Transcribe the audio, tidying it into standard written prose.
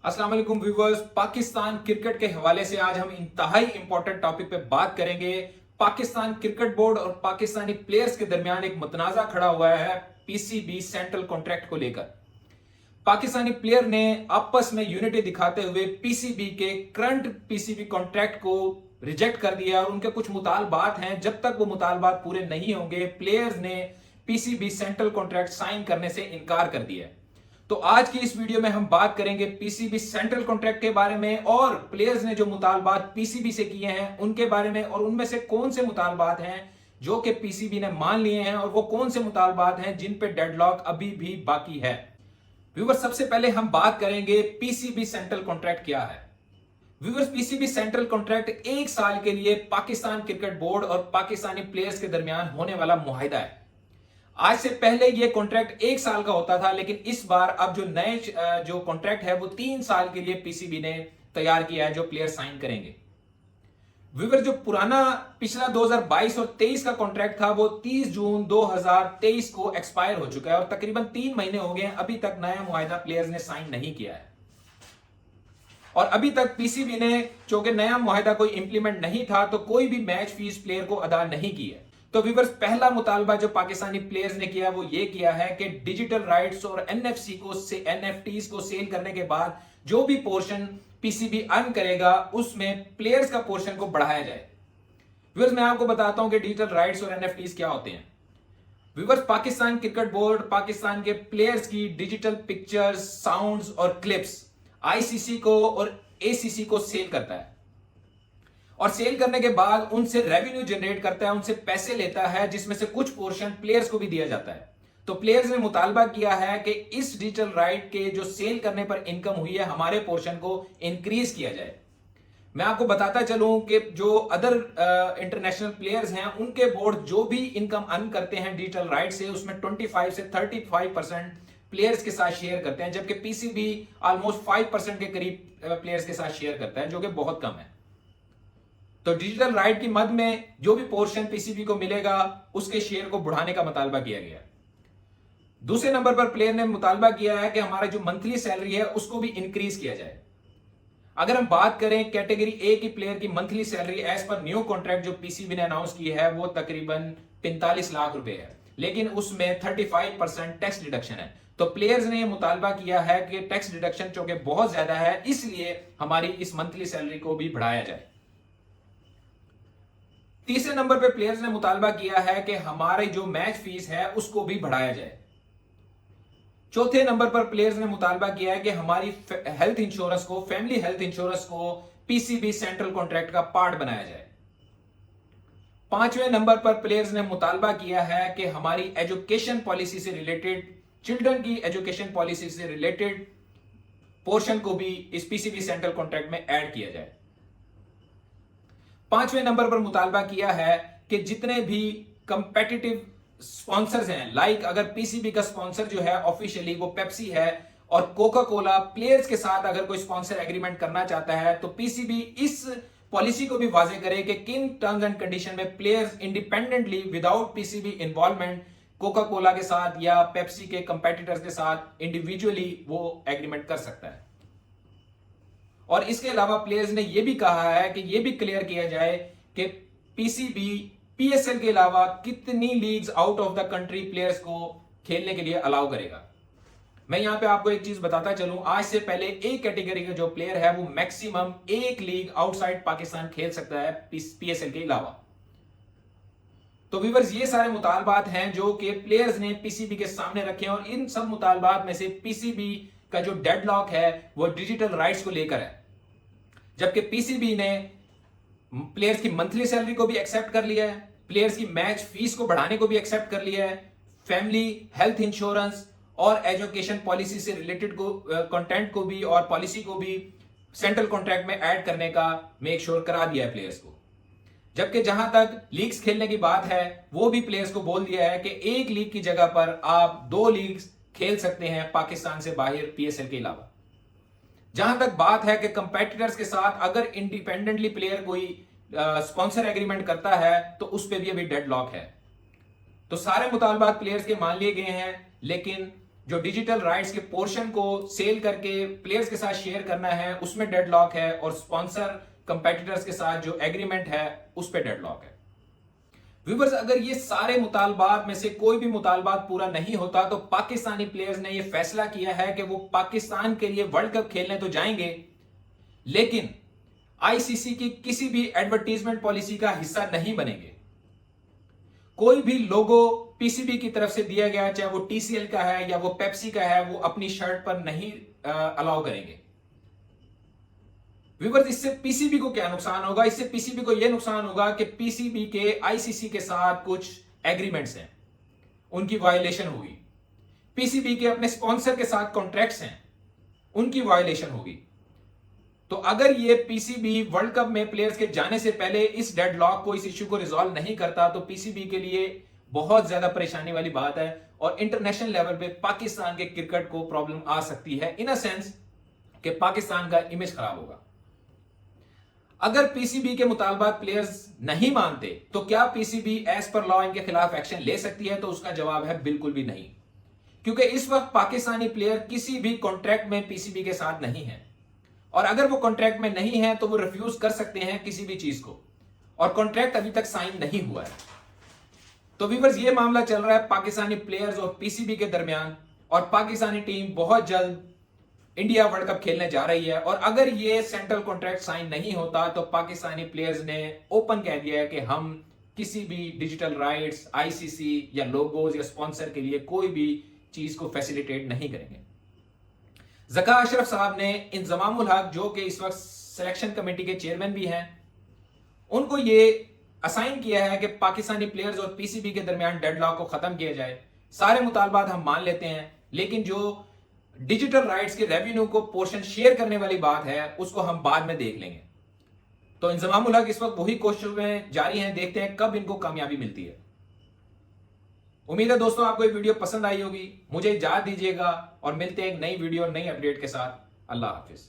अस्सलाम वालेकुम viewers. Pakistan cricket के हवाले से आज हम इंतहाई इंपॉर्टेंट टॉपिक पे बात करेंगे। पाकिस्तान क्रिकेट बोर्ड और पाकिस्तानी प्लेयर्स के दरमियान एक मुतनाजा खड़ा हुआ है पीसीबी सेंट्रल कॉन्ट्रैक्ट को लेकर। पाकिस्तानी प्लेयर ने आपस में यूनिटी दिखाते हुए पीसीबी के करंट पीसीबी कॉन्ट्रैक्ट को रिजेक्ट कर दिया और उनके कुछ मुतालबात हैं, जब तक वो मुतालबात पूरे नहीं होंगे प्लेयर्स ने पीसीबी सेंट्रल कॉन्ट्रैक्ट साइन करने से इनकार कर दिया है। तो आज की इस वीडियो में हम बात करेंगे पीसीबी सेंट्रल कॉन्ट्रैक्ट के बारे में और प्लेयर्स ने जो मुतालबात पीसीबी से किए हैं उनके बारे में, और उनमें से कौन से मुतालबात हैं जो कि पीसीबी ने मान लिए हैं और वो कौन से मुतालबात हैं जिन पे डेडलॉक अभी भी बाकी है। व्यूअर्स, सबसे पहले हम बात करेंगे पीसीबी सेंट्रल कॉन्ट्रैक्ट क्या है। व्यूअर्स, पीसीबी सेंट्रल कॉन्ट्रैक्ट 1 साल के लिए पाकिस्तान क्रिकेट बोर्ड और पाकिस्तानी प्लेयर्स के दरमियान होने वाला मुआहिदा है। आज से पहले यह कॉन्ट्रैक्ट 1 साल का होता था, लेकिन इस बार अब जो नए जो कॉन्ट्रैक्ट है वो 3 साल के लिए पीसीबी ने तैयार किया है जो प्लेयर साइन करेंगे। व्यूअर, जो पुराना पिछला 2022 और 23 का कॉन्ट्रैक्ट था वो 30 जून 2023 को एक्सपायर हो चुका है और तकरीबन 3 महीने हो गए हैं, अभी तक नया मुआहिदा प्लेयर्स ने साइन नहीं किया है। और अभी तक पीसीबी ने चूंकि नया मुआहिदा कोई इंप्लीमेंट नहीं था तो कोई भी मैच फीस प्लेयर को अदा नहीं की है। तो व्यूअर्स, पहला मुतालबा जो पाकिस्तानी प्लेयर्स ने किया वो ये किया है कि डिजिटल राइट्स और एनएफसी को एनएफटीज को सेल करने के बाद जो भी पोर्शन पीसीबी अर्न करेगा उसमें प्लेयर्स का पोर्शन को बढ़ाया जाए। व्यूअर्स, मैं आपको बताता हूं कि डिजिटल राइट्स और एनएफटीज क्या होते हैं। Viewers, Pakistan cricket board Pakistan के प्लेयर्स की डिजिटल पिक्चर्स, साउंड्स और क्लिप्स आईसीसी को और एसीसी को सेल करता है और सेल करने के बाद उनसे रेवेन्यू जनरेट करता है, उनसे पैसे लेता है, जिसमें से कुछ पोर्शन प्लेयर्स को भी दिया जाता है। तो प्लेयर्स ने मुतालबा किया है कि इस डिजिटल राइट के जो सेल करने पर इनकम हुई है हमारे पोर्शन को इंक्रीज किया जाए। मैं आपको बताता चलूं कि जो अदर इंटरनेशनल प्लेयर्स हैं उनके बोर्ड जो भी इनकम अर्न करते हैं डिजिटल राइट से उसमें 25 से 35% प्लेयर्स के साथ शेयर करते हैं, जबकि पीसीबी ऑलमोस्ट 5% के करीब प्लेयर्स के साथ शेयर करता है, जो कि बहुत कम है। तो डिजिटल राइट की मद में जो भी पोर्शन पीसीबी को मिलेगा उसके शेयर को बढ़ाने का मुतालबा किया गया। दूसरे नंबर पर प्लेयर ने मुतालबा किया है कि हमारा जो मंथली सैलरी है उसको भी इंक्रीज किया जाए। अगर हम बात करें कैटेगरी ए की प्लेयर की monthly salary as per new contract जो पीसीबी ने अनाउंस की है वो तकरीबन 45 लाख रुपए है, लेकिन उसमें 35% टैक्स डिडक्शन है। तो प्लेयर्स ने मुतालबा किया है कि टैक्स डिडक्शन चूंकि बहुत ज्यादा है इसलिए हमारी इस मंथली सैलरी को भी बढ़ाया जाए। तीसरे नंबर पे प्लेयर्स ने मुतालबा किया है कि हमारी जो मैच फीस है उसको भी बढ़ाया जाए। चौथे नंबर पर प्लेयर्स ने मुतालबा किया है कि हमारी हेल्थ इंश्योरेंस को, फैमिली हेल्थ इंश्योरेंस को पीसीबी सेंट्रल कॉन्ट्रैक्ट का पार्ट बनाया जाए। पांचवें नंबर पर प्लेयर्स ने मुतालबा किया है कि हमारी एजुकेशन पॉलिसी से रिलेटेड, चिल्ड्रन की एजुकेशन पॉलिसी से रिलेटेड पोर्शन को भी इस पीसीबी सेंट्रल कॉन्ट्रैक्ट में ऐड किया जाए। पांचवें नंबर पर मुतालबा किया है कि जितने भी कंपेटिटिव स्पॉन्सर्स हैं, लाइक अगर पीसीबी का स्पॉन्सर जो है ऑफिशियली वो पेप्सी है और कोका कोला, प्लेयर्स के साथ अगर कोई स्पॉन्सर एग्रीमेंट करना चाहता है तो पीसीबी इस पॉलिसी को भी वाजे करे कि किन टर्म्स एंड कंडीशन में players independently without PCB involvement Coca Cola के साथ या पेप्सी के कंपेटिटर्स के साथ इंडिविजुअली वो एग्रीमेंट कर सकता है। और इसके अलावा प्लेयर्स ने यह भी कहा है कि यह भी क्लियर किया जाए कि पीसीबी पीएसएल के अलावा कितनी leagues out of the country players को खेलने के लिए अलाउ करेगा। मैं यहां पे आपको एक चीज बताता चलूं, आज से पहले एक कैटेगरी का जो प्लेयर है वो मैक्सिमम एक लीग आउटसाइड पाकिस्तान खेल सकता है पीएसएल के अलावा। तो व्यूअर्स, ये सारे मुतालबात हैं जो कि प्लेयर्स ने पीसीबी के सामने रखे हैं और इन सब मुतालबात में से पीसीबी का जो डेडलॉक है वो डिजिटल राइट्स को लेकर है, जबकि पीसीबी ने प्लेयर्स की मंथली सैलरी को भी एक्सेप्ट कर लिया है, प्लेयर्स की मैच फीस को बढ़ाने को भी एक्सेप्ट कर लिया है, फैमिली हेल्थ इंश्योरेंस और एजुकेशन पॉलिसी से रिलेटेड को कंटेंट को भी और पॉलिसी को भी सेंट्रल कॉन्ट्रैक्ट में ऐड करने का मेक श्योर करा दिया है प्लेयर्स को। जबकि जहां तक लीग्स खेलने की बात है वो भी प्लेयर्स को बोल दिया है कि एक लीग की जगह पर आप 2 लीग्स खेल सकते हैं पाकिस्तान से बाहर पीएसएल के अलावा। जहां तक बात है कि कंपेटिटर्स के साथ अगर इंडिपेंडेंटली प्लेयर कोई स्पॉन्सर एग्रीमेंट करता है तो उस पर भी अभी डेडलॉक है। तो सारे मुतालबात प्लेयर्स के मान लिए गए हैं, लेकिन जो डिजिटल राइट्स के पोर्शन को सेल करके प्लेयर्स के साथ शेयर करना है उसमें डेडलॉक है, और स्पॉन्सर कंपेटिटर्स के साथ जो एग्रीमेंट है उस पर डेडलॉक है। व्यूअर्स, अगर ये सारे मुतालबात में से कोई भी मुतालबात पूरा नहीं होता तो पाकिस्तानी प्लेयर्स ने यह फैसला किया है कि वो पाकिस्तान के लिए वर्ल्ड कप खेलने तो जाएंगे, लेकिन आईसीसी की किसी भी एडवर्टीजमेंट पॉलिसी का हिस्सा नहीं बनेंगे। कोई भी लोगो पीसीबी की तरफ से दिया गया, चाहे वो टीसीएल का है या वो पेप्सी का है, वो अपनी शर्ट पर नहीं अलाउ करेंगे। व्यूअर्स, इससे पीसीबी को क्या नुकसान होगा? इससे पीसीबी को यह नुकसान होगा कि पीसीबी के आईसीसी के साथ कुछ एग्रीमेंट्स हैं, उनकी वायलेशन होगी। पीसीबी के अपने स्पॉन्सर के साथ कॉन्ट्रैक्ट्स हैं, उनकी वायलेशन होगी। तो अगर ये पीसीबी वर्ल्ड कप में प्लेयर्स के जाने से पहले इस डेडलॉक को, इस इश्यू को रिजॉल्व नहीं करता तो पीसीबी के लिए बहुत ज्यादा परेशानी वाली बात है, और इंटरनेशनल लेवल पे पाकिस्तान के क्रिकेट को प्रॉब्लम आ सकती है, इन अ सेंस कि पाकिस्तान का इमेज खराब होगा। अगर पीसीबी के मुतालबात प्लेयर्स नहीं मानते तो क्या पीसीबी एज पर लॉ इनके खिलाफ एक्शन ले सकती है? तो उसका जवाब है बिल्कुल भी नहीं, क्योंकि इस वक्त पाकिस्तानी प्लेयर किसी भी कॉन्ट्रैक्ट में पीसीबी के साथ नहीं है, और अगर वो कॉन्ट्रैक्ट में नहीं है तो वो रिफ्यूज कर सकते हैं किसी भी चीज को, और कॉन्ट्रैक्ट अभी तक साइन नहीं हुआ है। तो व्यूअर्स, ये मामला चल रहा है पाकिस्तानी प्लेयर्स और पीसीबी के दरमियान, और पाकिस्तानी टीम बहुत जल्द इंडिया वर्ल्ड कप खेलने जा रही है, और अगर ये सेंट्रल कॉन्ट्रैक्ट साइन नहीं होता तो पाकिस्तानी प्लेयर्स ने ओपन कह दिया है कि हम किसी भी डिजिटल राइट्स, आईसीसी या लोगोज या स्पॉन्सर के लिए कोई भी चीज को फैसिलिटेट नहीं करेंगे। जका अशरफ साहब ने इंजमामुल हक, जो कि इस वक्त सिलेक्शन कमेटी के चेयरमैन भी हैं, उनको ये असाइन किया है कि पाकिस्तानी प्लेयर्स और पीसीबी के दरमियान डेडलॉक को खत्म किया जाए। सारे मुतालबात हम मान लेते हैं, लेकिन जो डिजिटल राइट्स के रेवेन्यू को पोर्शन शेयर करने वाली बात है उसको हम बाद में देख लेंगे। तो इंजमामुल हक इस वक्त वही कोशिशों में जारी हैं, देखते हैं कब इनको कामयाबी मिलती है। उम्मीद है दोस्तों आपको ये वीडियो पसंद आई होगी। मुझे इजाजत दीजिएगा और मिलते हैं एक नई वीडियो, नई अपडेट के साथ। अल्लाह हाफिज।